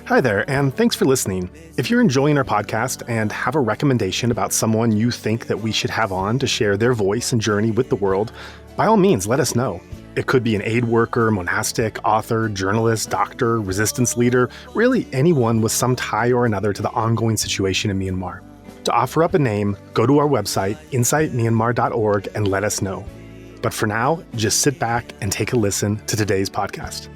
Hi there, and thanks for listening. If you're enjoying our podcast and have a recommendation about someone you think that we should have on to share their voice and journey with the world, by all means, let us know. It could be an aid worker, monastic, author, journalist, doctor, resistance leader, really anyone with some tie or another to the ongoing situation in Myanmar. To offer up a name, go to our website, insightmyanmar.org, and let us know. But for now, just sit back and take a listen to today's podcast.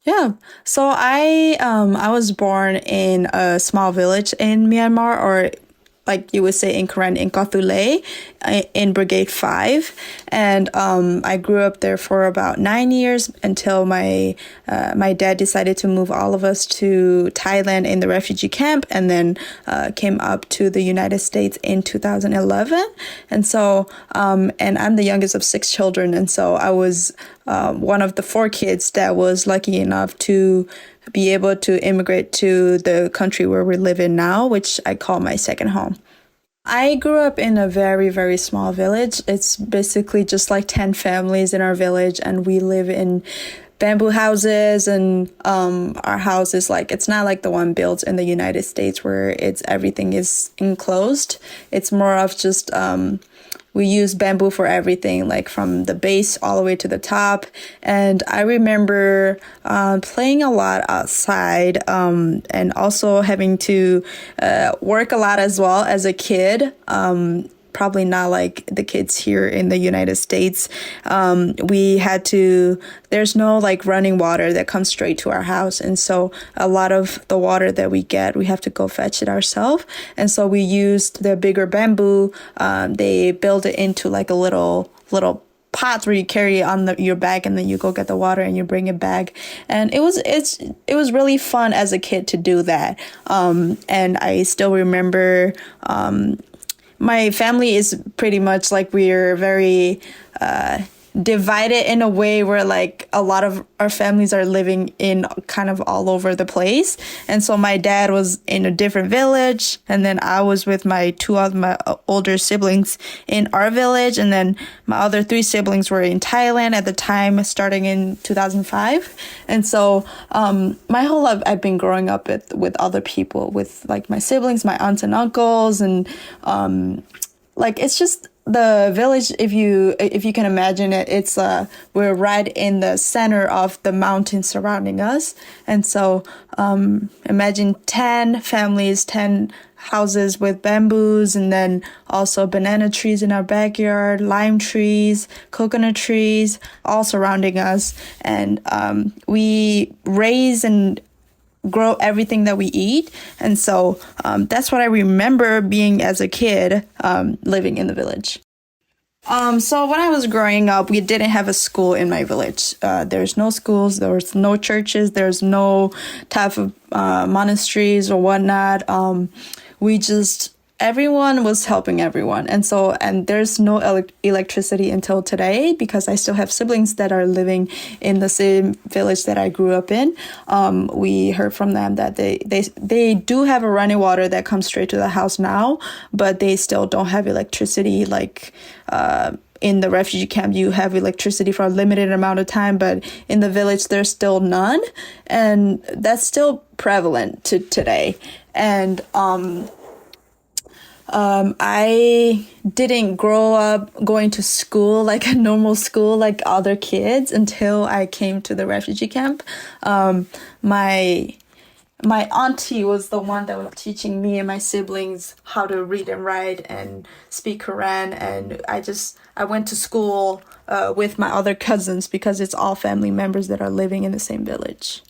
Yeah, so I was born in a small village in Myanmar, or like you would say in Korean, in Kothule, in Brigade 5. And I grew up there for about 9 years until my dad decided to move all of us to Thailand in the refugee camp, and then came up to the United States in 2011. And so, and I'm the youngest of 6 children. And so I was one of the 4 kids that was lucky enough to be able to immigrate to the country where we live in now, which I call my second home. I grew up in a very, very small village. It's basically just like 10 families in our village, and we live in bamboo houses, and our house is like, it's not like the one built in the United States where everything is enclosed. It's more of just we use bamboo for everything, like from the base all the way to the top. And I remember playing a lot outside, and also having to work a lot as well as a kid. Probably not like the kids here in the United States. There's no like running water that comes straight to our house. And so a lot of the water that we get, we have to go fetch it ourselves. And so we used the bigger bamboo. They build it into like a little pots where you carry it on your back, and then you go get the water and you bring it back. And it was really fun as a kid to do that. And I still remember, my family is pretty much like, we're very divided in a way where like a lot of our families are living in kind of all over the place. And so my dad was in a different village, and then I was with my 2 of my older siblings in our village, and then my other 3 siblings were in Thailand at the time, starting in 2005. And so my whole life I've been growing up with other people, with like my siblings, my aunts and uncles, and like it's just the village, if you can imagine it, it's we're right in the center of the mountains surrounding us. And so imagine 10 families, 10 houses with bamboos, and then also banana trees in our backyard, lime trees, coconut trees, all surrounding us. And we raise and grow everything that we eat. And so that's what I remember being as a kid, living in the village. So when I was growing up, we didn't have a school in my village. There's no schools, there was no churches, there's no type of monasteries or whatnot. We just everyone was helping everyone. And there's no electricity until today because I still have siblings that are living in the same village that I grew up in. We heard from them that they do have a running water that comes straight to the house now, but they still don't have electricity. Like, in the refugee camp, you have electricity for a limited amount of time, but in the village, there's still none. And that's still prevalent to today. And, I didn't grow up going to school, like a normal school, like other kids until I came to the refugee camp. My auntie was the one that was teaching me and my siblings how to read and write and speak Korean. And I went to school, with my other cousins because it's all family members that are living in the same village.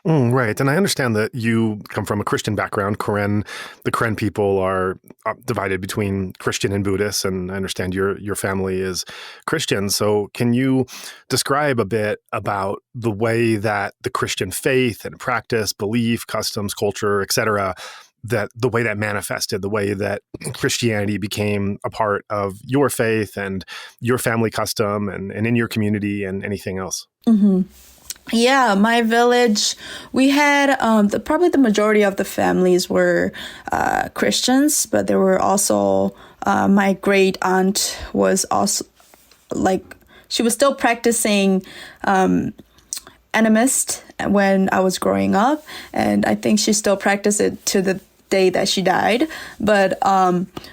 Right. And I understand that you come from a Christian background. The Karen people are divided between Christian and Buddhist, and I understand your family is Christian. So can you describe a bit about the way that the Christian faith and practice, belief, customs, culture, etc., that the way that manifested, the way that Christianity became a part of your faith and your family custom and in your community and anything else? Mm-hmm. Yeah, my village, we had probably the majority of the families were Christians, but there were also my great aunt was also like she was still practicing animist when I was growing up, and I think she still practiced it to the day that she died. But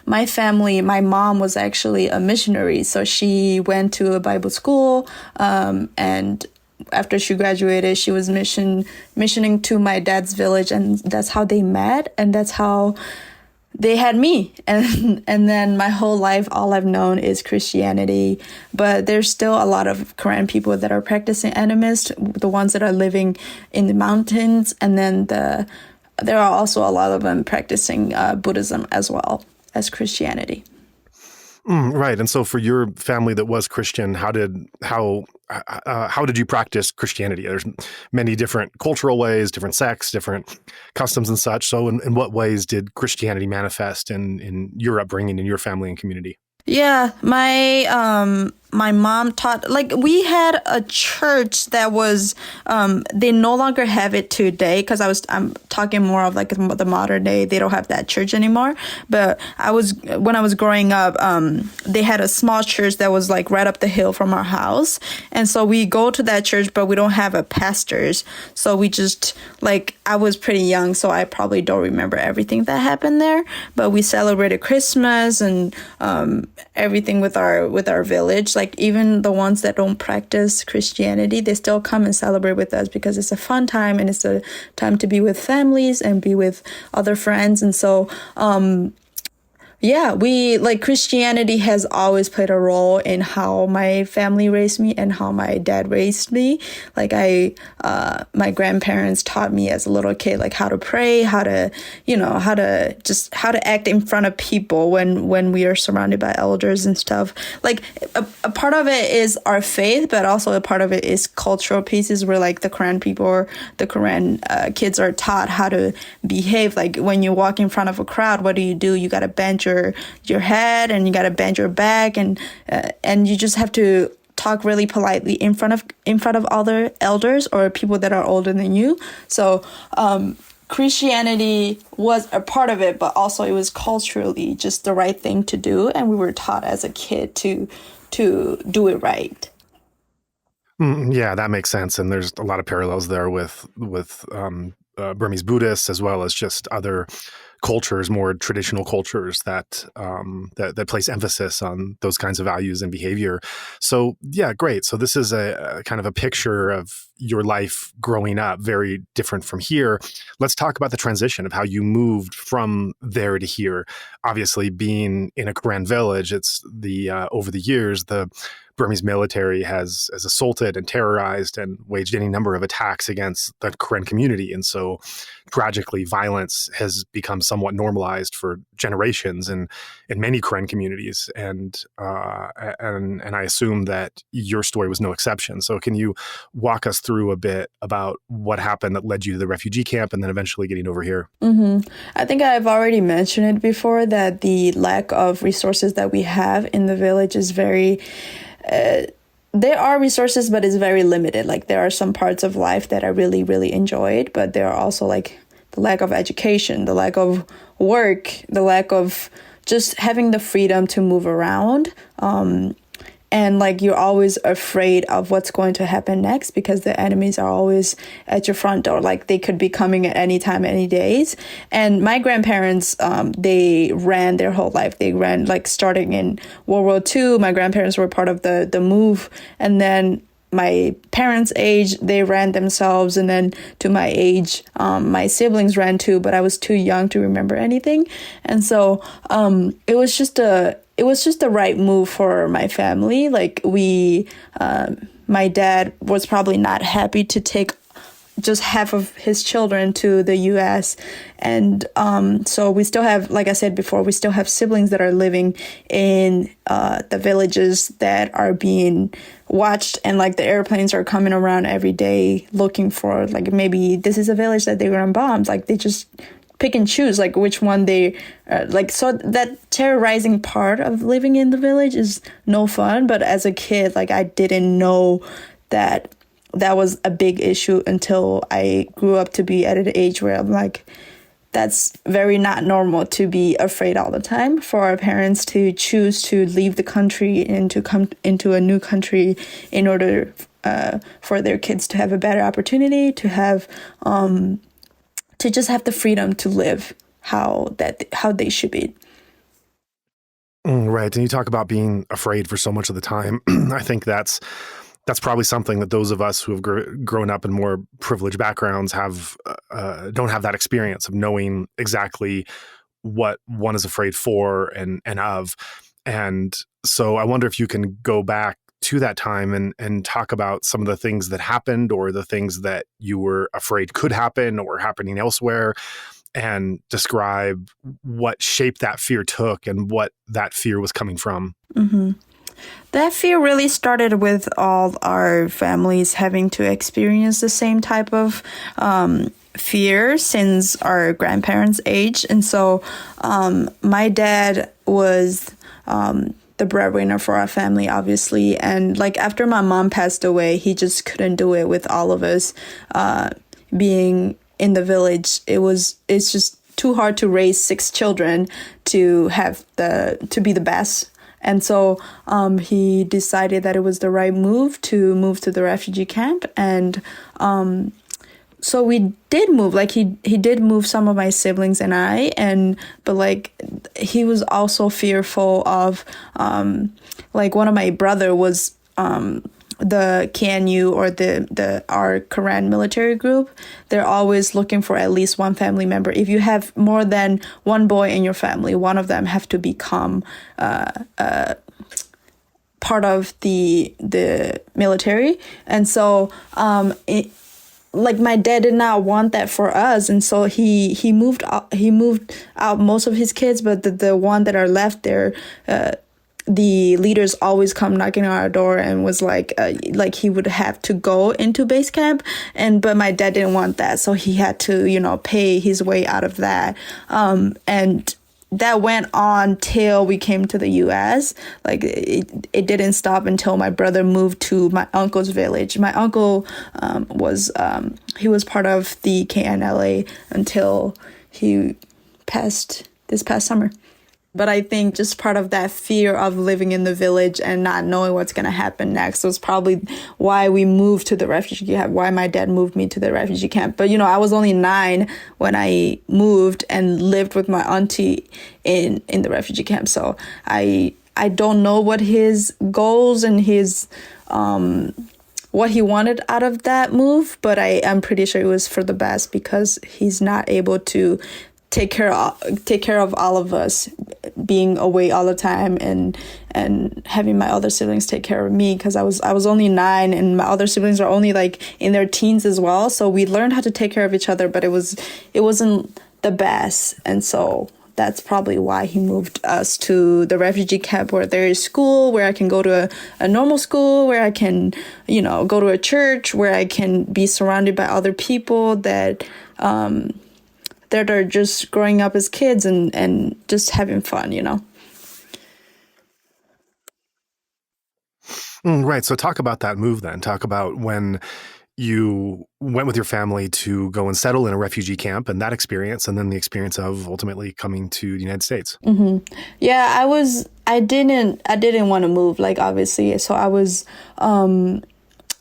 my family, my mom was actually a missionary, so she went to a Bible school, and after she graduated, she was missioning to my dad's village, and that's how they met, and that's how they had me. And then my whole life, all I've known is Christianity. But there's still a lot of Korean people that are practicing animist, the ones that are living in the mountains, and then there are also a lot of them practicing Buddhism as well as Christianity. Right. And so for your family that was Christian, how did you practice Christianity? There's many different cultural ways, different sects, different customs and such. So in what ways did Christianity manifest in your upbringing, in your family and community? Yeah, my mom taught, like, we had a church that was, they no longer have it today because I'm talking more of like the modern day. They don't have that church anymore. But when I was growing up, they had a small church that was like right up the hill from our house. And so we go to that church, but we don't have a pastors. So we just, like, I was pretty young, so I probably don't remember everything that happened there. But we celebrated Christmas and everything with our village. Like, even the ones that don't practice Christianity, they still come and celebrate with us because it's a fun time and it's a time to be with families and be with other friends. And so yeah, Christianity has always played a role in how my family raised me and how my dad raised me. Like, my grandparents taught me as a little kid, like, how to pray, how to act in front of people when we are surrounded by elders and stuff. Like, a part of it is our faith, but also a part of it is cultural pieces where, like, the Korean kids are taught how to behave. Like, when you walk in front of a crowd, what do? You got to bend your head and you got to bend your back and you just have to talk really politely in front of other elders or people that are older than you. So Christianity was a part of it, but also it was culturally just the right thing to do, and we were taught as a kid to do it right. Yeah, that makes sense, and there's a lot of parallels there with Burmese Buddhists as well as just other cultures, more traditional cultures that place emphasis on those kinds of values and behavior. So yeah, great. So this is a kind of a picture of your life growing up, very different from here. Let's talk about the transition of how you moved from there to here. Obviously, being in a Korean village, it's over the years, the Burmese military has assaulted and terrorized and waged any number of attacks against the Karen community. And so tragically, violence has become somewhat normalized for generations in many Karen communities. And I assume that your story was no exception. So can you walk us through a bit about what happened that led you to the refugee camp and then eventually getting over here? I think I've already mentioned it before that the lack of resources that we have in the village is very there are resources, but it's very limited. Like there are some parts of life that I really, really enjoyed, but there are also like the lack of education, the lack of work, the lack of just having the freedom to move around. And like you're always afraid of what's going to happen next because the enemies are always at your front door. Like they could be coming at any time, any days. And my grandparents, they ran their whole life. They ran like starting in World War II. My grandparents were part of the move. And then my parents' age, they ran themselves. And then to my age, my siblings ran too, but I was too young to remember anything. And so it was just the right move for my family. Like my dad was probably not happy to take just half of his children to the U.S. And so we still have, like I said before, we still have siblings that are living in the villages that are being watched, and like the airplanes are coming around every day looking for, like, maybe this is a village that they were on bombs. Like they just pick and choose like which one they like. So that terrorizing part of living in the village is no fun. But as a kid, like I didn't know that was a big issue until I grew up to be at an age where I'm like, that's very not normal to be afraid all the time. For our parents to choose to leave the country and to come into a new country in order for their kids to have a better opportunity, to have to just have the freedom to live how they should be. Right. And you talk about being afraid for so much of the time. I think that's probably something that those of us who have grown up in more privileged backgrounds don't have that experience of knowing exactly what one is afraid for and of. And so I wonder if you can go back to that time and talk about some of the things that happened or the things that you were afraid could happen or happening elsewhere, and describe what shape that fear took and what that fear was coming from. Mm-hmm. That fear really started with all our families having to experience the same type of fear since our grandparents' age. And so my dad was the breadwinner for our family, obviously. And like after my mom passed away, he just couldn't do it with all of us being in the village. It's just too hard to raise 6 children to be the best. And so he decided that it was the right move to the refugee camp. And so we did move. Like he did move some of my siblings and I, but like he was also fearful of like one of my brother was the KNU or our Karen military group. They're always looking for at least one family member. If you have more than one boy in your family, one of them have to become part of the military. And so like my dad did not want that for us, and so he moved out most of his kids, but the one that are left there, the leaders always come knocking on our door and was like he would have to go into base camp, but my dad didn't want that, so he had to pay his way out of that, and that went on till we came to the U.S. Like it didn't stop until my brother moved to my uncle's village. My uncle was part of the KNLA until he passed this past summer. But I think just part of that fear of living in the village and not knowing what's going to happen next was probably why we moved to the refugee camp, why my dad moved me to the refugee camp. But, I was only 9 when I moved and lived with my auntie in the refugee camp. So I don't know what his goals and his what he wanted out of that move, but I'm pretty sure it was for the best because he's not able to take care of all of us being away all the time and having my other siblings take care of me, because I was only 9 and my other siblings are only like in their teens as well. So we learned how to take care of each other, but it wasn't the best. And so that's probably why he moved us to the refugee camp, where there is school, where I can go to a normal school, where I can, go to a church, where I can be surrounded by other people that are just growing up as kids and just having fun, Right. So talk about that move then. Talk about when you went with your family to go and settle in a refugee camp and that experience, and then the experience of ultimately coming to the United States. Mm-hmm. Yeah, I didn't want to move, like, obviously. So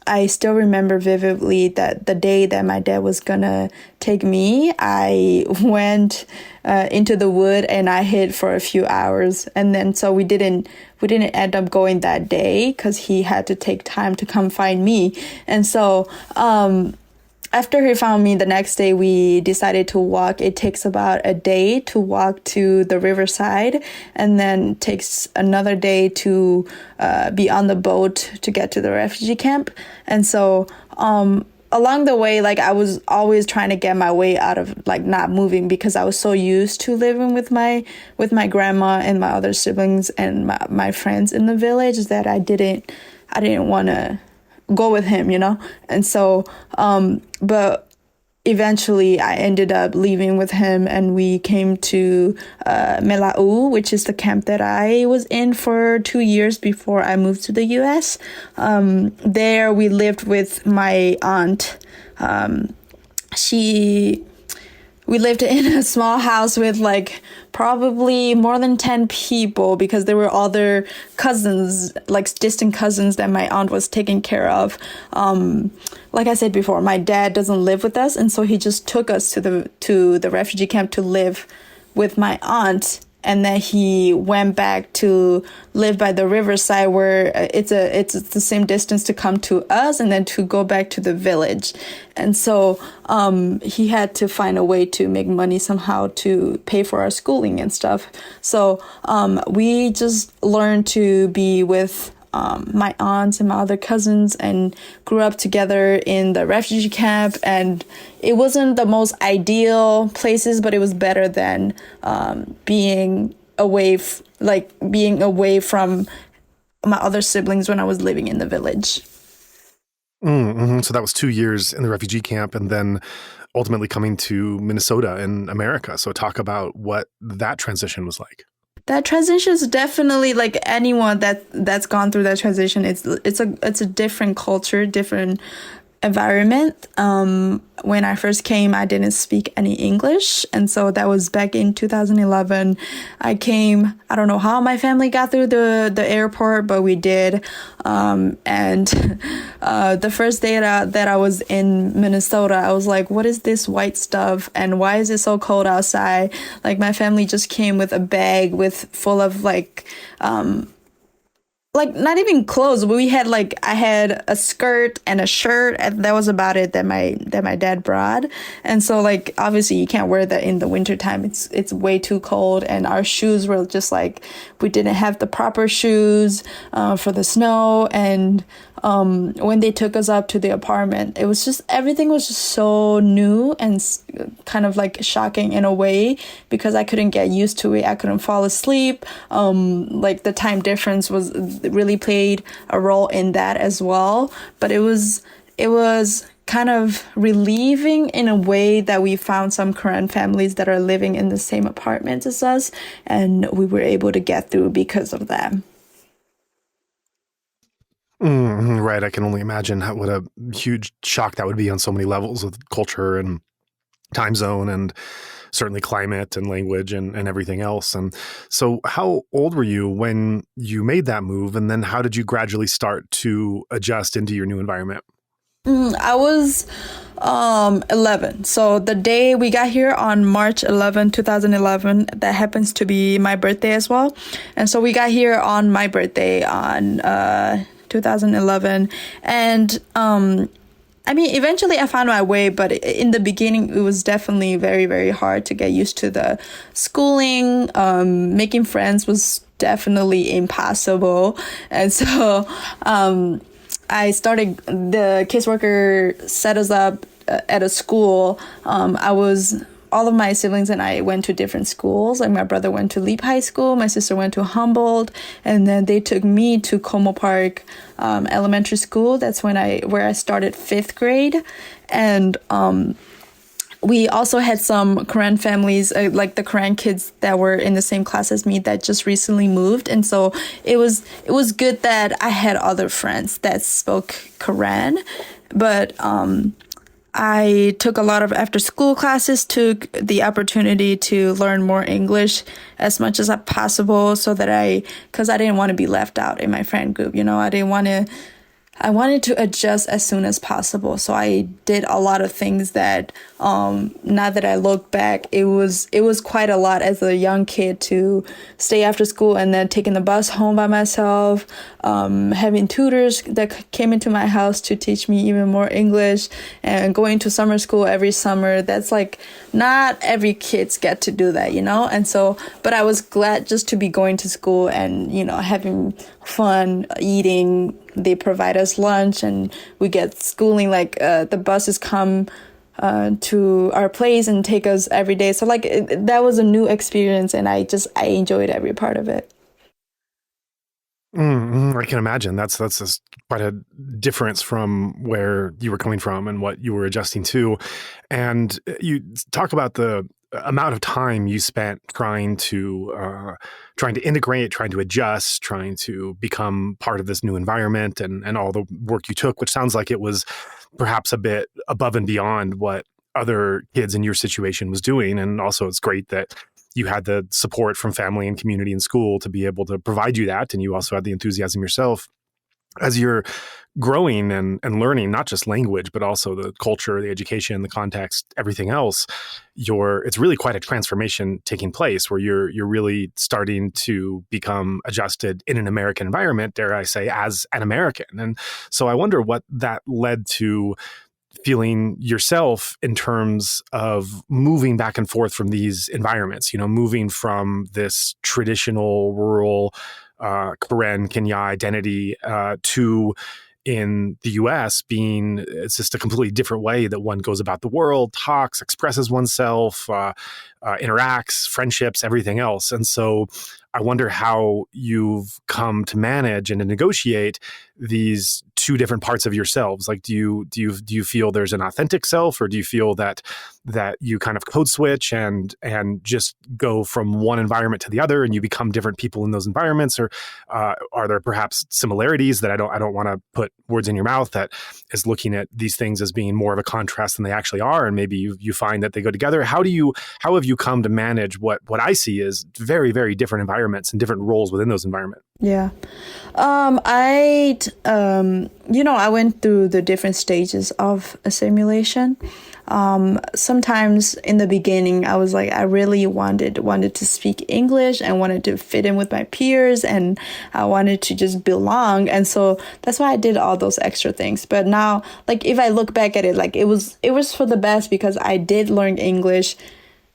I still remember vividly that the day that my dad was gonna take me, I went into the wood and I hid for a few hours, and then so we didn't end up going that day because he had to take time to come find me. And so after he found me the next day, we decided to walk. It takes about a day to walk to the riverside, and then takes another day to be on the boat to get to the refugee camp. And so along the way, like, I was always trying to get my way out of, like, not moving, because I was so used to living with my grandma and my other siblings and my friends in the village that I didn't want to go with him, And so, but eventually I ended up leaving with him, and we came to Melau, which is the camp that I was in for 2 years before I moved to the US. There we lived with my aunt. We lived in a small house with, like, probably more than 10 people, because there were other cousins, like distant cousins, that my aunt was taking care of. Like I said before, my dad doesn't live with us, and so he just took us to the refugee camp to live with my aunt. And then he went back to live by the riverside, where it's the same distance to come to us and then to go back to the village. And so he had to find a way to make money somehow to pay for our schooling and stuff. So we just learned to be with my aunts and my other cousins, and grew up together in the refugee camp. And it wasn't the most ideal places, but it was better than being away from my other siblings when I was living in the village. Mm-hmm. So that was 2 years in the refugee camp, and then ultimately coming to Minnesota in America. So talk about what that transition was like. That transition is definitely, like, anyone that's gone through that transition, it's a different culture, different environment. When I first came, I didn't speak any English, and so that was back in 2011. I came, I don't know how my family got through the airport, but we did. And the first day that I was in Minnesota, I was like, what is this white stuff, and why is it so cold outside? Like, my family just came with a bag full of like not even clothes, but I had a skirt and a shirt, and that was about it that my dad brought. And so, like, obviously you can't wear that in the wintertime. It's way too cold, and our shoes were just like, we didn't have the proper shoes for the snow. And when they took us up to the apartment, everything was just so new and kind of like shocking in a way, because I couldn't get used to it. I couldn't fall asleep. Like, the time difference really played a role in that as well. But it was kind of relieving in a way that we found some Korean families that are living in the same apartment as us, and we were able to get through because of that. Mm-hmm, right. I can only imagine what a huge shock that would be on so many levels of culture and time zone, and certainly climate and language and everything else. And so how old were you when you made that move? And then how did you gradually start to adjust into your new environment? I was 11. So the day we got here on March 11, 2011, that happens to be my birthday as well. And so we got here on my birthday on 2011. And I mean, eventually I found my way, but in the beginning, it was definitely very, very hard to get used to the schooling. Making friends was definitely impossible. And so I started, the caseworker set us up at a school. All of my siblings and I went to different schools. Like my brother went to Leap High School, my sister went to Humboldt, and then they took me to Como Park Elementary School. That's where I started 5th grade. And we also had some Korean families, like the Korean kids that were in the same class as me that just recently moved. And so it was good that I had other friends that spoke Korean. But I took a lot of after school classes, took the opportunity to learn more English as much as possible because I didn't want to be left out in my friend group. I wanted to adjust as soon as possible. So I did a lot of things that, now that I look back, it was quite a lot as a young kid to stay after school and then taking the bus home by myself, having tutors that came into my house to teach me even more English, and going to summer school every summer. That's like, not every kids get to do that, And so, but I was glad just to be going to school and, having fun, eating. They provide us lunch and we get schooling, like the buses come to our place and take us every day. So that was a new experience, and I enjoyed every part of it. I can imagine that's quite a difference from where you were coming from and what you were adjusting to. And you talk about the amount of time you spent trying to integrate, trying to adjust, trying to become part of this new environment, and all the work you took, which sounds like it was perhaps a bit above and beyond what other kids in your situation was doing. And also it's great that you had the support from family and community and school to be able to provide you that. And you also had the enthusiasm yourself. As you're growing and learning, not just language, but also the culture, the education, the context, everything else, it's really quite a transformation taking place where you're really starting to become adjusted in an American environment, dare I say, as an American. And so I wonder what that led to feeling yourself in terms of moving back and forth from these environments, moving from this traditional rural Karen, Kenya identity to in the US it's just a completely different way that one goes about the world, talks, expresses oneself, interacts, friendships, everything else. And so I wonder how you've come to manage and to negotiate these two different parts of yourselves. Like, do you feel there's an authentic self, or do you feel that you kind of code switch and just go from one environment to the other and you become different people in those environments? Or are there perhaps similarities that I don't want to put words in your mouth, that is looking at these things as being more of a contrast than they actually are, and maybe you find that they go together? How have you come to manage what I see as very, very different environments and different roles within those environments? Yeah. I went through the different stages of assimilation. Sometimes in the beginning, I was like, I really wanted to speak English and wanted to fit in with my peers, and I wanted to just belong. And so that's why I did all those extra things. But now, like, if I look back at it, like, it was for the best, because I did learn English.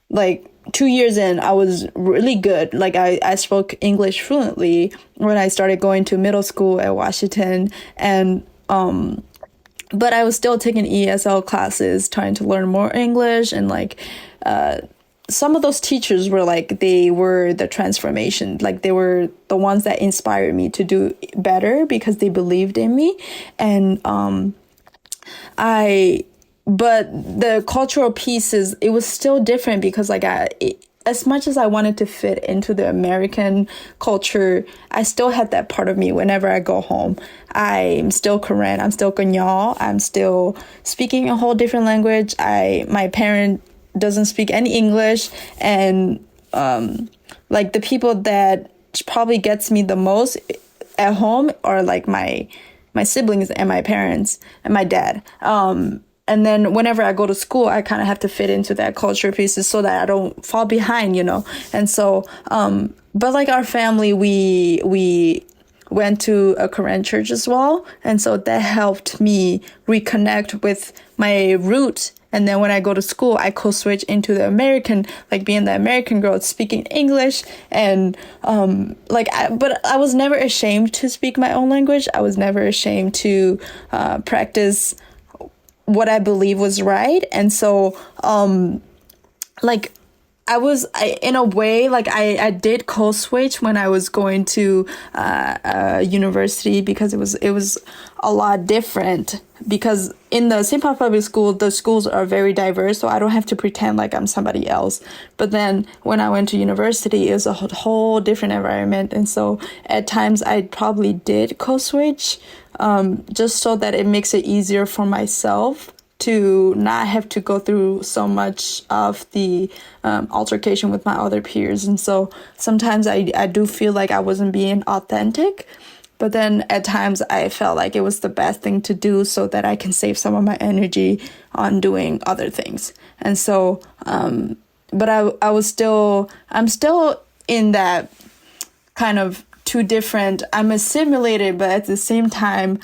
Like, 2 years in, I was really good. Like, I spoke English fluently when I started going to middle school at Washington. And but I was still taking ESL classes, trying to learn more English. And like, some of those teachers were like, they were the transformation. Like, they were the ones that inspired me to do better because they believed in me. And but the cultural pieces, it was still different because like as much as I wanted to fit into the American culture, I still had that part of me whenever I go home. I'm still Korean. I'm still Kanyal. I'm still speaking a whole different language. My parent doesn't speak any English. And like, the people that probably gets me the most at home are like my siblings and my parents and my dad. And then whenever I go to school, I kind of have to fit into that culture pieces so that I don't fall behind, And so, but like our family, we went to a Korean church as well. And so that helped me reconnect with my roots. And then when I go to school, I code switch into the American, like being the American girl, speaking English. And but I was never ashamed to speak my own language. I was never ashamed to practice what I believe was right. And so in a way, I did code switch when I was going to university, because it was a lot different. Because in the St. Paul Public School, the schools are very diverse, so I don't have to pretend like I'm somebody else. But then when I went to university, it was a whole different environment. And so at times I probably did code switch, just so that it makes it easier for myself to not have to go through so much of the altercation with my other peers. And so sometimes I do feel like I wasn't being authentic, but then at times I felt like it was the best thing to do so that I can save some of my energy on doing other things. And so, but I'm still in that kind of two different, I'm assimilated, but at the same time,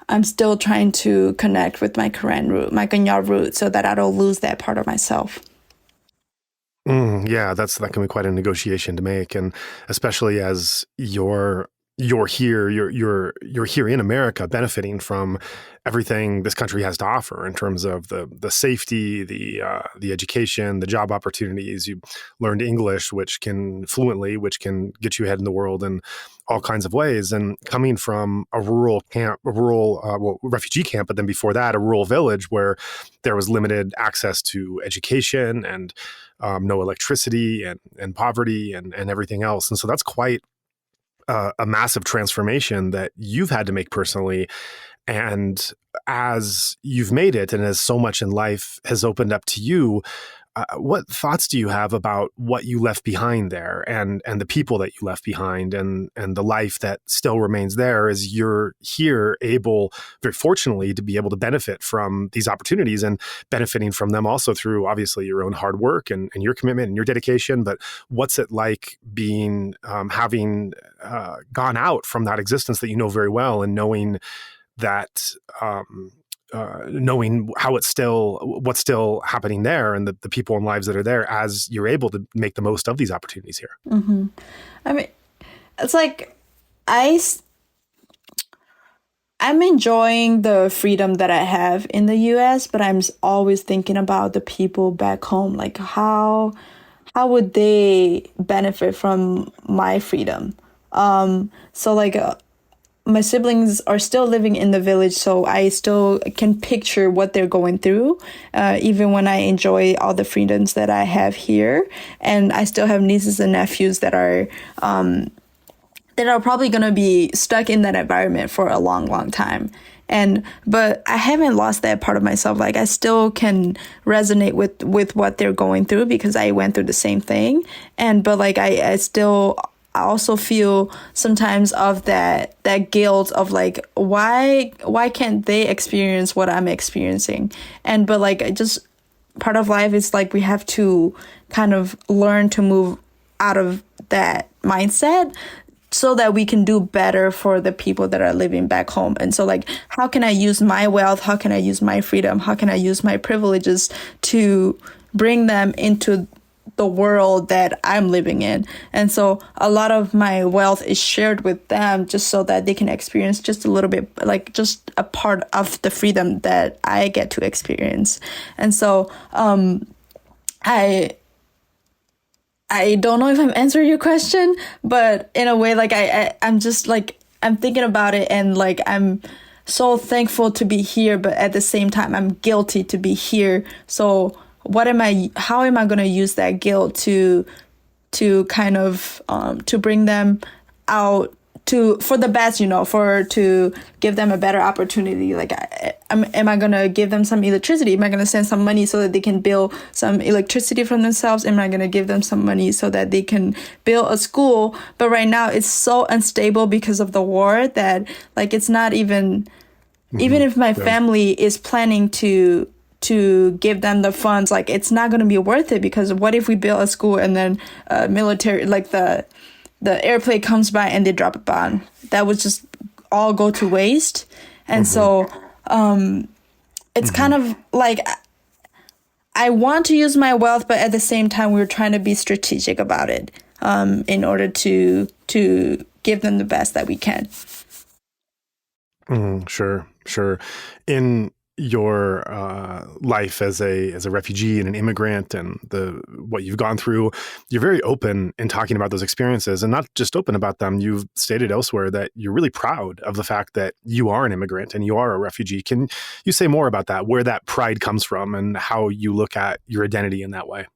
I'm still trying to connect with my Korean root, my Kenya root, so that I don't lose that part of myself. Yeah, that can be quite a negotiation to make, and especially as you're here in America, benefiting from everything this country has to offer in terms of the safety, the education, the job opportunities. You learned English, which can get you ahead in the world in all kinds of ways. And coming from a rural refugee camp, but then before that, a rural village where there was limited access to education and no electricity and poverty and everything else. And so that's quite a massive transformation that you've had to make personally. And as you've made it, and as so much in life has opened up to you, what thoughts do you have about what you left behind there, and the people that you left behind, and the life that still remains there as you're here, able, very fortunately, to be able to benefit from these opportunities, and benefiting from them also through obviously your own hard work and your commitment and your dedication. But what's it like being having gone out from that existence that you know very well, and knowing that knowing what's still happening there, and the people and lives that are there, as you're able to make the most of these opportunities here? Mm-hmm. I mean, it's like I'm enjoying the freedom that I have in the U.S., but I'm always thinking about the people back home. Like how would they benefit from my freedom? My siblings are still living in the village, so I still can picture what they're going through, even when I enjoy all the freedoms that I have here. And I still have nieces and nephews that are probably going to be stuck in that environment for a long, long time. But I haven't lost that part of myself. Like, I still can resonate with what they're going through, because I went through the same thing. But I also feel sometimes of that guilt of like, why can't they experience what I'm experiencing? But just part of life is like, we have to kind of learn to move out of that mindset so that we can do better for the people that are living back home. And so like, how can I use my wealth? How can I use my freedom? How can I use my privileges to bring them into the world that I'm living in? And so a lot of my wealth is shared with them, just so that they can experience just a little bit, like just a part of the freedom that I get to experience. And so I don't know if I'm answering your question, but in a way, like I'm just like, I'm thinking about it, and like, I'm so thankful to be here, but at the same time, I'm guilty to be here. So how am I going to use that guilt to kind of, to bring them out for the best, to give them a better opportunity? Like, am I going to give them some electricity? Am I going to send some money so that they can build some electricity for themselves? Am I going to give them some money so that they can build a school? But right now it's so unstable because of the war that like, it's not even if my family is planning to give them the funds, like, it's not going to be worth it, because what if we build a school and then military, like the the airplane comes by and they drop a bomb. That would just all go to waste. And so it's kind of like I want to use my wealth, but at the same time, we're trying to be strategic about it in order to give them the best that we can. Sure. In your life as a refugee and an immigrant, and what you've gone through, you're very open in talking about those experiences, and not just open about them. You've stated elsewhere that you're really proud of the fact that you are an immigrant and you are a refugee. Can you say more about that, where that pride comes from and how you look at your identity in that way?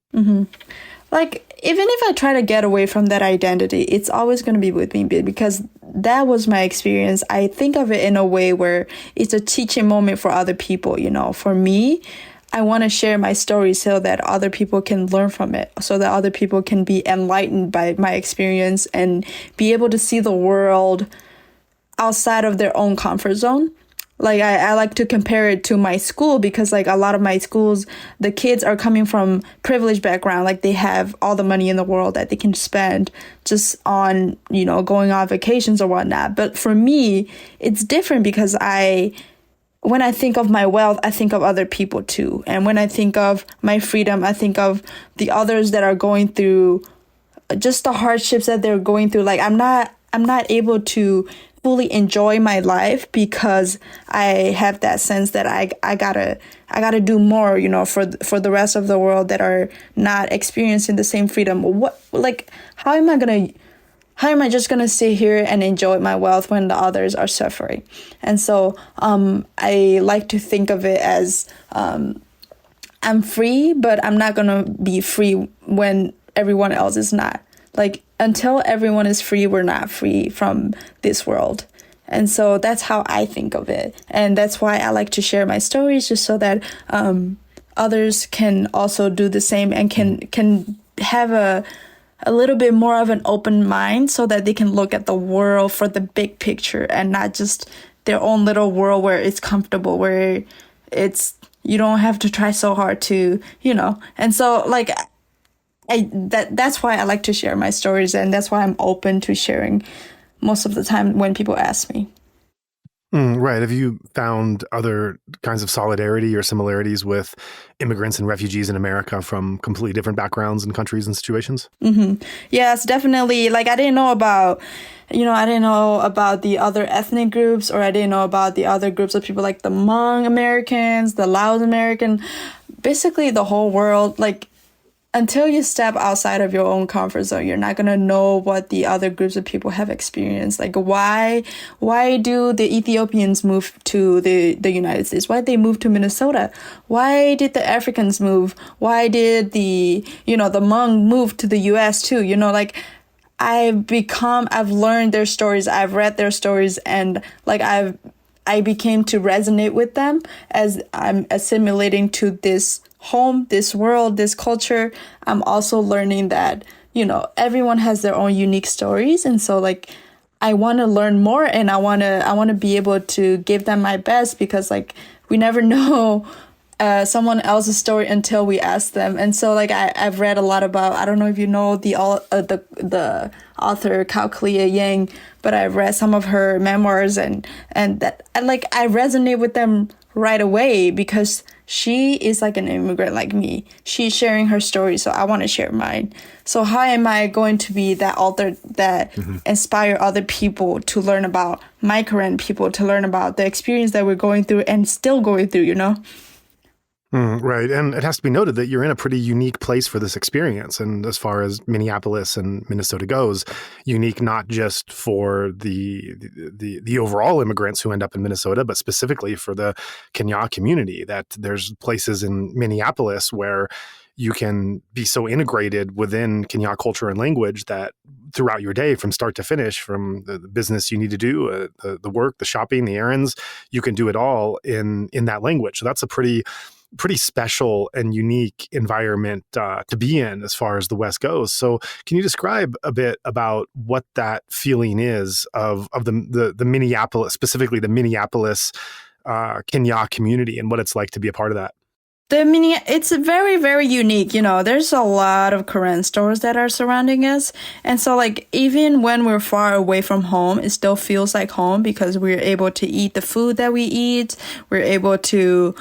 Like, even if I try to get away from that identity, it's always going to be with me because that was my experience. I think of it in a way where it's a teaching moment for other people. For me, I want to share my story so that other people can learn from it, so that other people can be enlightened by my experience and be able to see the world outside of their own comfort zone. Like, I like to compare it to my school because, like, a lot of my schools, the kids are coming from privileged background. Like, they have all the money in the world that they can spend just on, going on vacations or whatnot. But for me, it's different because when I think of my wealth, I think of other people too. And when I think of my freedom, I think of the others that are going through just the hardships that they're going through. Like, I'm not able to fully enjoy my life because I have that sense that I gotta do more, for the rest of the world that are not experiencing the same freedom. How am I just gonna sit here and enjoy my wealth when the others are suffering? And so I like to think of it as I'm free, but I'm not gonna be free when everyone else is not. Like, until everyone is free, we're not free from this world. And so that's how I think of it. And that's why I like to share my stories, just so that others can also do the same and can have a little bit more of an open mind, so that they can look at the world for the big picture and not just their own little world where it's comfortable, where you don't have to try so hard to, And so, like, that's why I like to share my stories, and that's why I'm open to sharing most of the time when people ask me. Right. Have you found other kinds of solidarity or similarities with immigrants and refugees in America from completely different backgrounds and countries and situations? Yes, definitely. Like, I didn't know about the other ethnic groups, or I didn't know about the other groups of people, like the Hmong Americans, the Laos American, basically the whole world. Like, until you step outside of your own comfort zone, you're not going to know what the other groups of people have experienced. Like, why do the Ethiopians move to the United States? Why did they move to Minnesota? Why did the Africans move? Why did the Hmong move to the US too? Like, I've learned their stories. I've read their stories, and like, I became to resonate with them as I'm assimilating to this home, this world, this culture. I'm also learning that, everyone has their own unique stories. And so, like, I want to learn more, and I want to be able to give them my best, because, like, we never know someone else's story until we ask them. And so, like, I've read a lot about, I don't know if you know the author Clea Yang, but I've read some of her memoirs, and that, like, I resonate with them right away because she is like an immigrant like me. She's sharing her story, so I want to share mine. So how am I going to be that author that inspire other people to learn about migrant people, to learn about the experience that we're going through and still going through, Right. And it has to be noted that you're in a pretty unique place for this experience. And as far as Minneapolis and Minnesota goes, unique not just for the overall immigrants who end up in Minnesota, but specifically for the Kenya community, that there's places in Minneapolis where you can be so integrated within Kenya culture and language that throughout your day, from start to finish, from the business you need to do, the work, the shopping, the errands, you can do it all in that language. So that's a pretty special and unique environment to be in as far as the West goes. So can you describe a bit about what that feeling is of the Minneapolis, specifically the Minneapolis Kenya community, and what it's like to be a part of that? It's very, very unique. There's a lot of Korean stores that are surrounding us. And so like, even when we're far away from home, it still feels like home because we're able to eat the food that we eat. We're able to,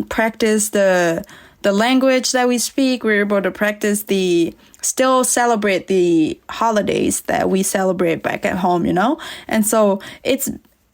practice the language that we speak. We're able to still celebrate the holidays that we celebrate back at home, And so it's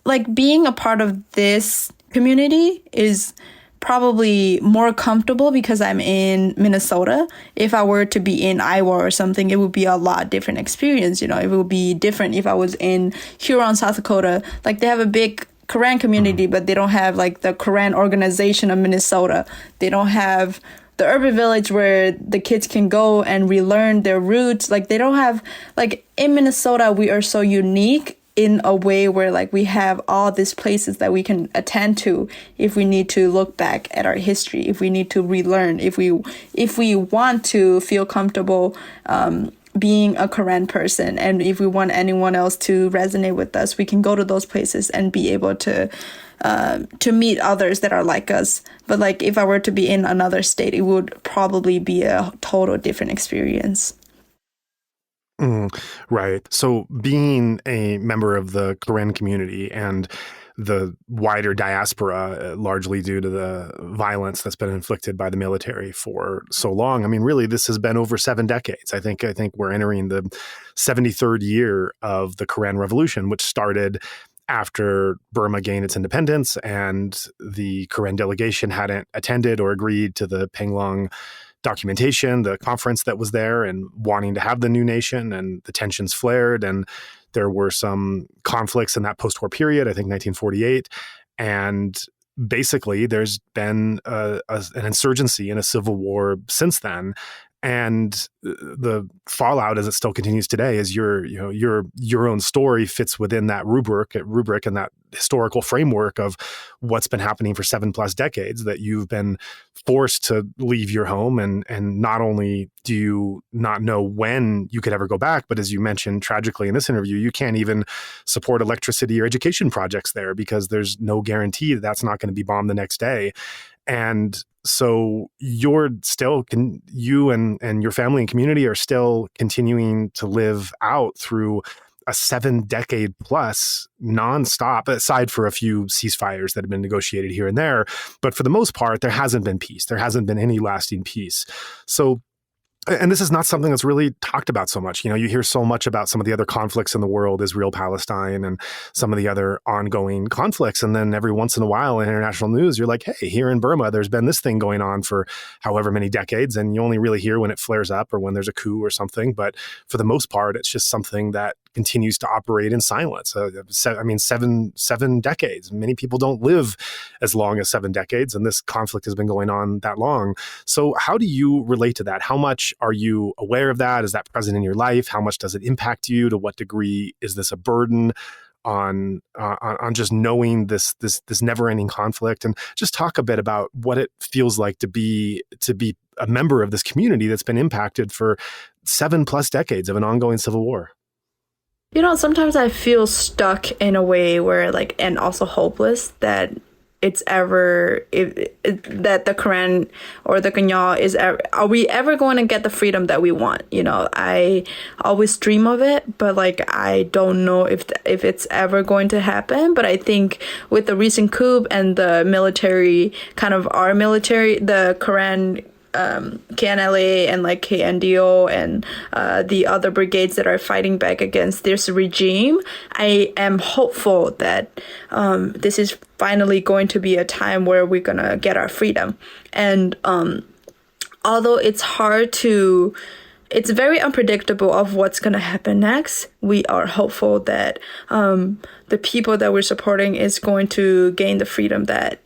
like being a part of this community is probably more comfortable because I'm in Minnesota. If I were to be in Iowa or something, it would be a lot different experience. It would be different if I was in Huron, South Dakota. Like they have a big Korean community, but they don't have like the Korean organization of Minnesota. They don't have the urban village where the kids can go and relearn their roots. Like they don't have, like in Minnesota, we are so unique in a way where like we have all these places that we can attend to if we need to look back at our history, if we need to relearn, if we want to feel comfortable being a Korean person, and if we want anyone else to resonate with us, we can go to those places and be able to meet others that are like us. But like if I were to be in another state, it would probably be a total different experience. Right. So being a member of the Korean community and the wider diaspora, largely due to the violence that's been inflicted by the military for so long. I mean, really, this has been over 7 decades. I think we're entering the 73rd year of the Korean Revolution, which started after Burma gained its independence and the Korean delegation hadn't attended or agreed to the Panglong documentation, the conference that was there, and wanting to have the new nation, and the tensions flared, and there were some conflicts in that post-war period, I think 1948, and basically there's been an insurgency and a civil war since then. And the fallout, as it still continues today, is your own story fits within that rubric and that historical framework of what's been happening for 7+ decades, that you've been forced to leave your home. And not only do you not know when you could ever go back, but as you mentioned tragically in this interview, you can't even support electricity or education projects there because there's no guarantee that that's not going to be bombed the next day. And so you and your family and community are still continuing to live out through a 7-decade plus nonstop, aside for a few ceasefires that have been negotiated here and there. But for the most part, there hasn't been peace. There hasn't been any lasting peace. So, and this is not something that's really talked about so much. You hear so much about some of the other conflicts in the world, Israel, Palestine, and some of the other ongoing conflicts. And then every once in a while in international news, you're like, hey, here in Burma, there's been this thing going on for however many decades. And you only really hear when it flares up or when there's a coup or something. But for the most part, it's just something that continues to operate in silence. Seven decades. Many people don't live as long as 7 decades, and this conflict has been going on that long. So how do you relate to that? How much are you aware of that? Is that present in your life? How much does it impact you? To what degree is this a burden on just knowing this never-ending conflict? And just talk a bit about what it feels like to be a member of this community that's been impacted for 7+ decades of an ongoing civil war. Sometimes I feel stuck in a way where and also hopeless that it's ever, that the Korean or the Kanya is ever, are we ever going to get the freedom that we want? I always dream of it, but I don't know if it's ever going to happen. But I think with the recent coup and the military, our military, the Korean KNLA and KNDO and the other brigades that are fighting back against this regime, I am hopeful that this is finally going to be a time where we're going to get our freedom. And although it's very unpredictable of what's going to happen next, we are hopeful that the people that we're supporting is going to gain the freedom that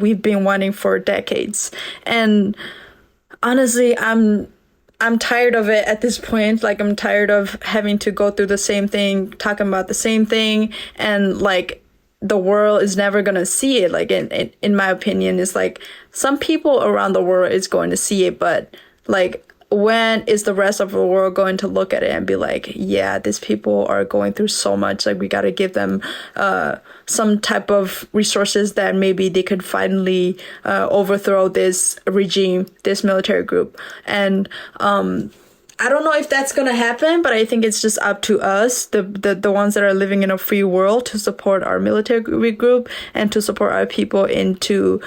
we've been wanting for decades. And honestly, I'm tired of it at this point. I'm tired of having to go through the same thing, talking about the same thing, and the world is never gonna see it. In my opinion, it's some people around the world is going to see it, but when is the rest of the world going to look at it and be like, yeah, these people are going through so much, like we got to give them some type of resources that maybe they could finally overthrow this regime, this military group. And I don't know if that's going to happen, but I think it's just up to us, the ones that are living in a free world, to support our military group and to support our people into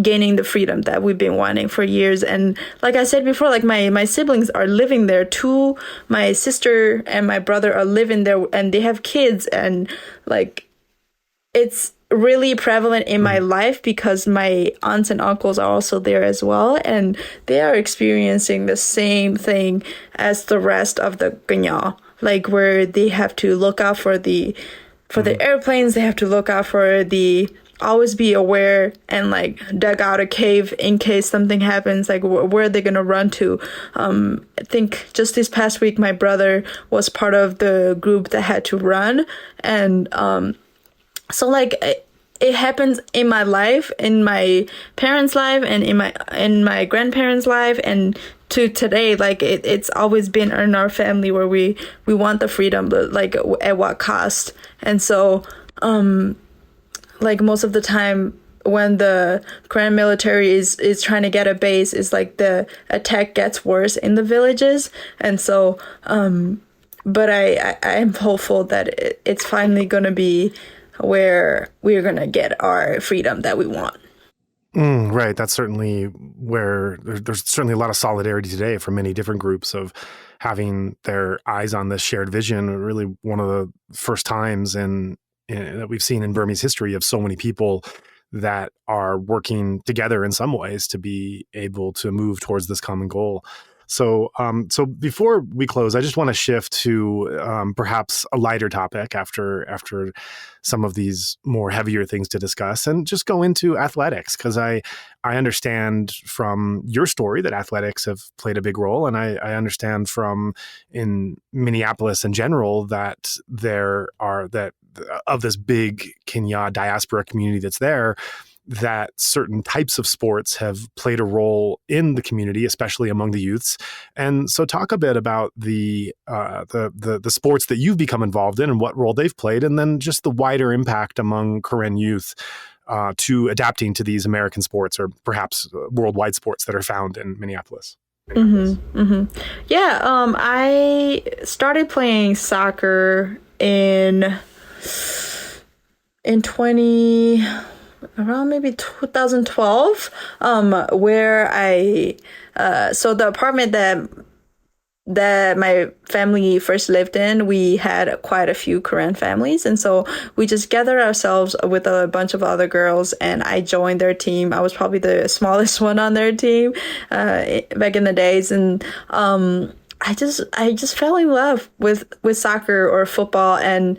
gaining the freedom that we've been wanting for years. And like I said before, like my siblings are living there too. My sister and my brother are living there, and they have kids, and like it's really prevalent in my life because my aunts and uncles are also there as well, and they are experiencing the same thing as the rest of the Ganya, like where they have to look out for the airplanes, they have to look out for the always be aware and like dug out a cave in case something happens, like where are they gonna run to. I think just this past week my brother was part of the group that had to run, and so like it happens in my life, in my parents' life, and in my grandparents' life, and to today, like it's always been in our family where we want the freedom, but like at what cost. And so like most of the time when the Korean military is trying to get a base, is like the attack gets worse in the villages. And so but I am hopeful that it's finally going to be where we're going to get our freedom that we want. Right. That's certainly where there's certainly a lot of solidarity today from many different groups of having their eyes on this shared vision. Really one of the first times that we've seen in Burmese history of so many people that are working together in some ways to be able to move towards this common goal. So before we close, I just want to shift to perhaps a lighter topic after some of these more heavier things to discuss, and just go into athletics, because I understand from your story that athletics have played a big role, and I understand from in Minneapolis in general that of this big Kenya diaspora community that's there, that certain types of sports have played a role in the community, especially among the youths. And so talk a bit about the sports that you've become involved in and what role they've played, and then just the wider impact among Karen youth to adapting to these American sports, or perhaps worldwide sports that are found in Minneapolis. Yeah, I started playing soccer in around maybe 2012, where so the apartment that my family first lived in, we had quite a few Korean families, and so we just gathered ourselves with a bunch of other girls, and I joined their team. I was probably the smallest one on their team back in the days, and I just fell in love with soccer or football, and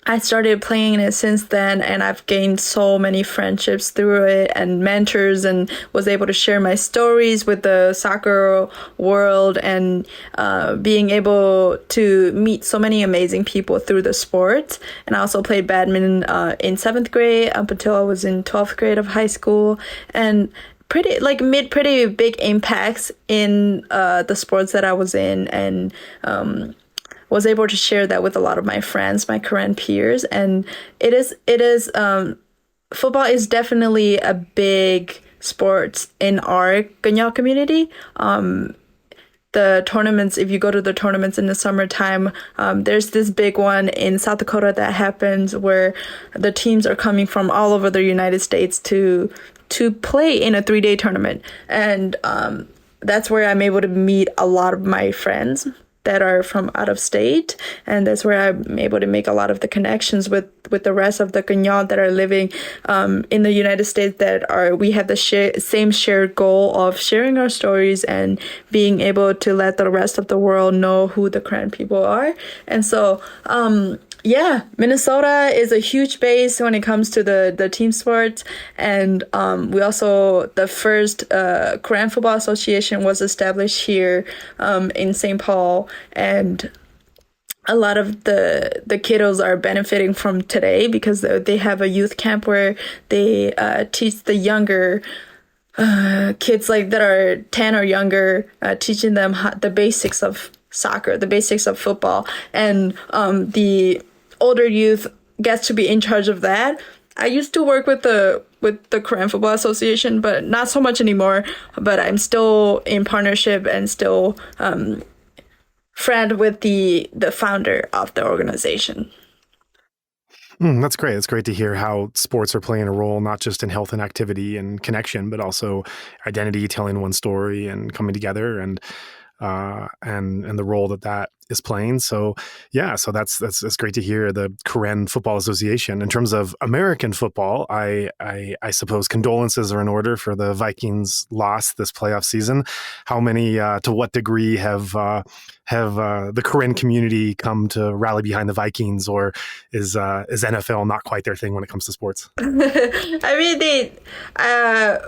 I started playing it since then, and I've gained so many friendships through it and mentors, and was able to share my stories with the soccer world, and being able to meet so many amazing people through the sport. And I also played badminton in 7th grade up until I was in 12th grade of high school, and made pretty big impacts in the sports that I was in, and was able to share that with a lot of my friends, my Korean peers. And it is football is definitely a big sport in our Ganya community. The tournaments, if you go to the tournaments in the summertime, there's this big one in South Dakota that happens where the teams are coming from all over the United States to play in a 3-day tournament. And that's where I'm able to meet a lot of my friends that are from out of state, and that's where I'm able to make a lot of the connections with the rest of the Ganya that are living in the United States, we have the same shared goal of sharing our stories and being able to let the rest of the world know who the Korean people are. And so yeah, Minnesota is a huge base when it comes to the team sports. And we also, the first Korean Football Association was established here in St. Paul. And a lot of the kiddos are benefiting from today because they have a youth camp where they teach the younger kids like that are 10 or younger, teaching them the basics of soccer, the basics of football, and the older youth gets to be in charge of that. I used to work with the Korean Football Association, but not so much anymore. But I'm still in partnership and still friend with the founder of the organization. That's great. It's great to hear how sports are playing a role, not just in health and activity and connection, but also identity, telling one story and coming together, and the role that is playing. So yeah, so that's great to hear. The Korean Football Association. In terms of American football, I suppose condolences are in order for the Vikings' loss this playoff season. How many, to what degree have the Korean community come to rally behind the Vikings, or is NFL not quite their thing when it comes to sports? I mean,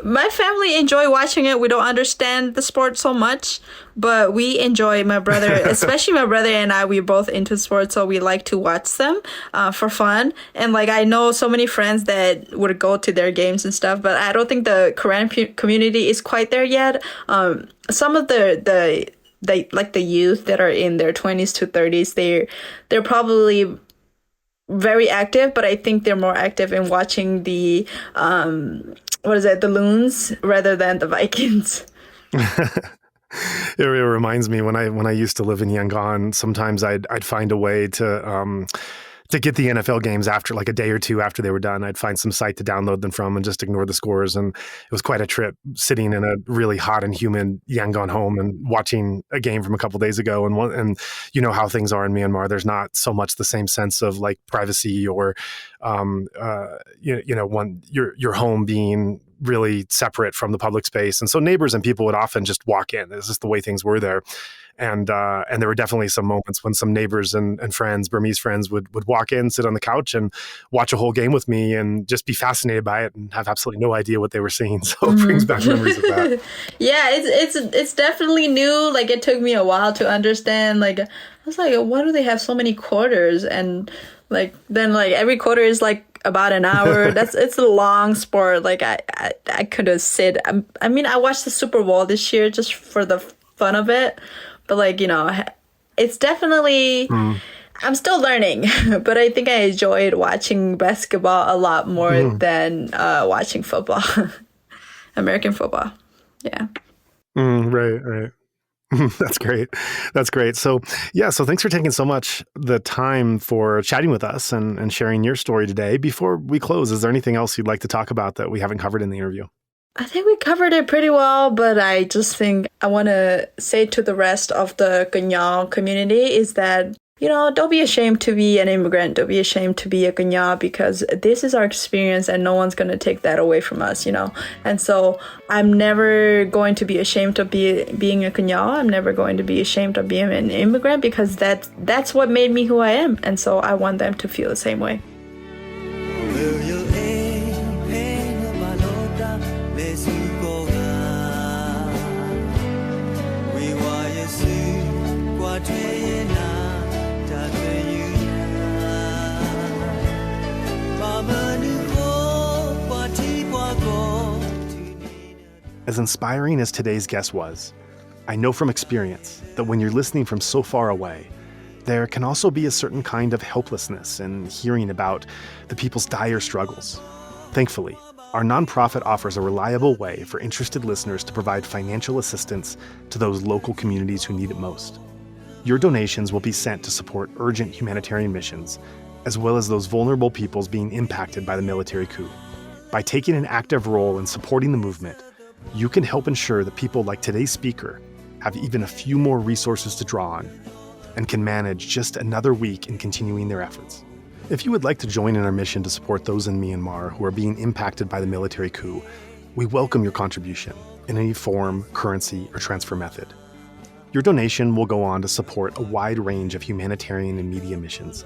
my family enjoy watching it. We don't understand the sport so much, but we enjoy. My brother, especially my brother and I, we're both into sports, so we like to watch them for fun. And like, I know so many friends that would go to their games and stuff, but I don't think the Korean community is quite there yet. Some of the like the youth that are in their 20s to 30s, they're probably very active, but I think they're more active in watching the the Loons rather than the Vikings. It reminds me when I used to live in Yangon, sometimes I'd find a way to get the NFL games after, like a day or two after they were done. I'd find some site to download them from and just ignore the scores. And it was quite a trip sitting in a really hot and humid Yangon home and watching a game from a couple days ago. And you know how things are in Myanmar. There's not so much the same sense of like privacy or, your home being really separate from the public space. And so neighbors and people would often just walk in. This is the way things were there. And there were definitely some moments when some neighbors and friends, Burmese friends, would walk in, sit on the couch and watch a whole game with me and just be fascinated by it and have absolutely no idea what they were seeing. So it brings back memories of that. Yeah, it's definitely new. Like, it took me a while to understand. Like, I was like, why do they have so many quarters? And like, then like every quarter is like about an hour. It's a long sport. Like, I could have sit. I mean, I watched the Super Bowl this year just for the fun of it. But like, it's definitely, I'm still learning, but I think I enjoyed watching basketball a lot more than watching football, American football. Yeah. Right. That's great. That's great. So yeah, so thanks for taking so much the time for chatting with us and sharing your story today. Before we close, is there anything else you'd like to talk about that we haven't covered in the interview? I think we covered it pretty well, but I just think I want to say to the rest of the Kenya community is that, don't be ashamed to be an immigrant. Don't be ashamed to be a Kenya, because this is our experience and no one's going to take that away from us, And so I'm never going to be ashamed of being a Kenya. I'm never going to be ashamed of being an immigrant, because that's what made me who I am. And so I want them to feel the same way. As inspiring as today's guest was, I know from experience that when you're listening from so far away, there can also be a certain kind of helplessness in hearing about the people's dire struggles. Thankfully, our nonprofit offers a reliable way for interested listeners to provide financial assistance to those local communities who need it most. Your donations will be sent to support urgent humanitarian missions, as well as those vulnerable peoples being impacted by the military coup. By taking an active role in supporting the movement, you can help ensure that people like today's speaker have even a few more resources to draw on and can manage just another week in continuing their efforts. If you would like to join in our mission to support those in Myanmar who are being impacted by the military coup, we welcome your contribution in any form, currency, or transfer method. Your donation will go on to support a wide range of humanitarian and media missions,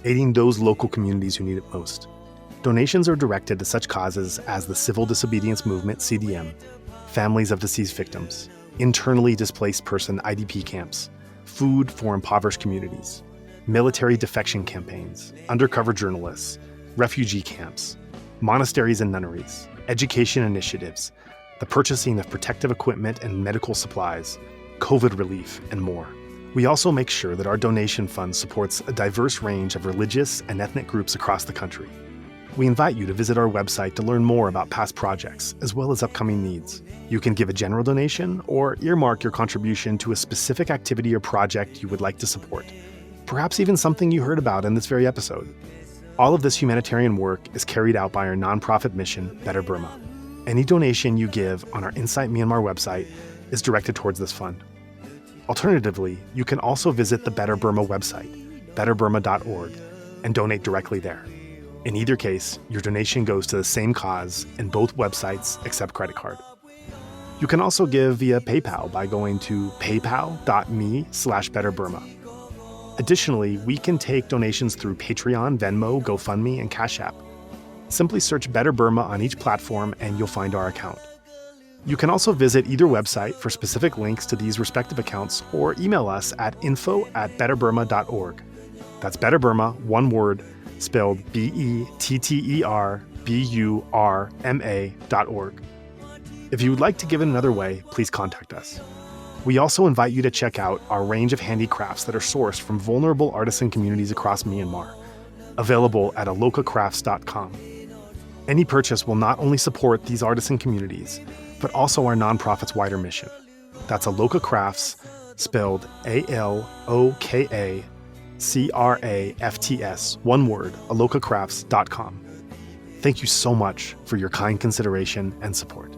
aiding those local communities who need it most. Donations are directed to such causes as the Civil Disobedience Movement, CDM, families of deceased victims, internally displaced person IDP camps, food for impoverished communities, military defection campaigns, undercover journalists, refugee camps, monasteries and nunneries, education initiatives, the purchasing of protective equipment and medical supplies, COVID relief, and more. We also make sure that our donation fund supports a diverse range of religious and ethnic groups across the country. We invite you to visit our website to learn more about past projects, as well as upcoming needs. You can give a general donation or earmark your contribution to a specific activity or project you would like to support, perhaps even something you heard about in this very episode. All of this humanitarian work is carried out by our nonprofit mission, Better Burma. Any donation you give on our Insight Myanmar website is directed towards this fund. Alternatively, you can also visit the Better Burma website, betterburma.org, and donate directly there. In either case, your donation goes to the same cause, and both websites accept credit card. You can also give via PayPal by going to paypal.me/betterburma. Additionally, we can take donations through Patreon, Venmo, GoFundMe, and Cash App. Simply search Better Burma on each platform and you'll find our account. You can also visit either website for specific links to these respective accounts or email us at info@betterburma.org. That's Better Burma, one word, spelled BETTERBURMA.org. If you would like to give it another way, please contact us. We also invite you to check out our range of handicrafts that are sourced from vulnerable artisan communities across Myanmar, available at alokacrafts.com. Any purchase will not only support these artisan communities, but also our nonprofit's wider mission. That's Aloka Crafts, spelled ALOKACRAFTS, one word, alokacrafts.com. Thank you so much for your kind consideration and support.